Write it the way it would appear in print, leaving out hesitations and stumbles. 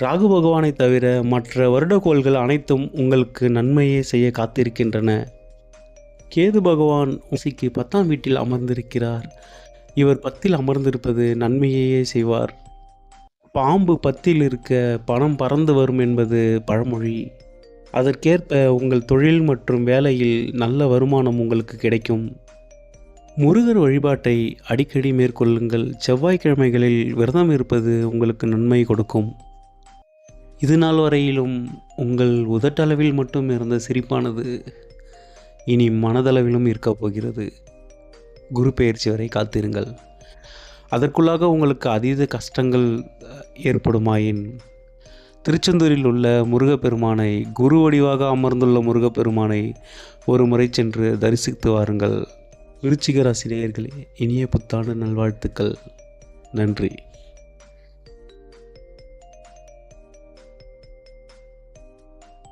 ராகு பகவானை தவிர மற்ற வருடக்கோள்கள் அனைத்தும் உங்களுக்கு நன்மையே செய்ய காத்திருக்கின்றன. கேது பகவான் ராசிக்கு 10ஆம் வீட்டில் அமர்ந்திருக்கிறார். இவர் 10இல் அமர்ந்திருப்பது நன்மையே செய்வார். பாம்பு 10இல் இருக்க பணம் பறந்து வரும் என்பது பழமொழி. அதற்கேற்ப உங்கள் தொழில் மற்றும் வேலையில் நல்ல வருமானம் உங்களுக்கு கிடைக்கும். முருகர் வழிபாட்டை அடிக்கடி மேற்கொள்ளுங்கள். செவ்வாய்க்கிழமைகளில் விரதம் இருப்பது உங்களுக்கு நன்மை கொடுக்கும். இது நாள் வரையிலும் உங்கள் உதட்டளவில் மட்டும் இருந்த சிரிப்பானது இனி மனதளவிலும் இருக்கப் போகிறது. குரு பெயர்ச்சி வரை காத்திருங்கள். அதற்குள்ளாக உங்களுக்கு அதீத கஷ்டங்கள் ஏற்படுமாயின் திருச்செந்தூரில் உள்ள முருகப்பெருமானை, குரு வடிவாக அமர்ந்துள்ள முருகப்பெருமானை ஒரு முறை சென்று தரிசித்து வாருங்கள். விருச்சிக ராசி நேயர்களே, இனிய புத்தாண்டு நல்வாழ்த்துக்கள். நன்றி.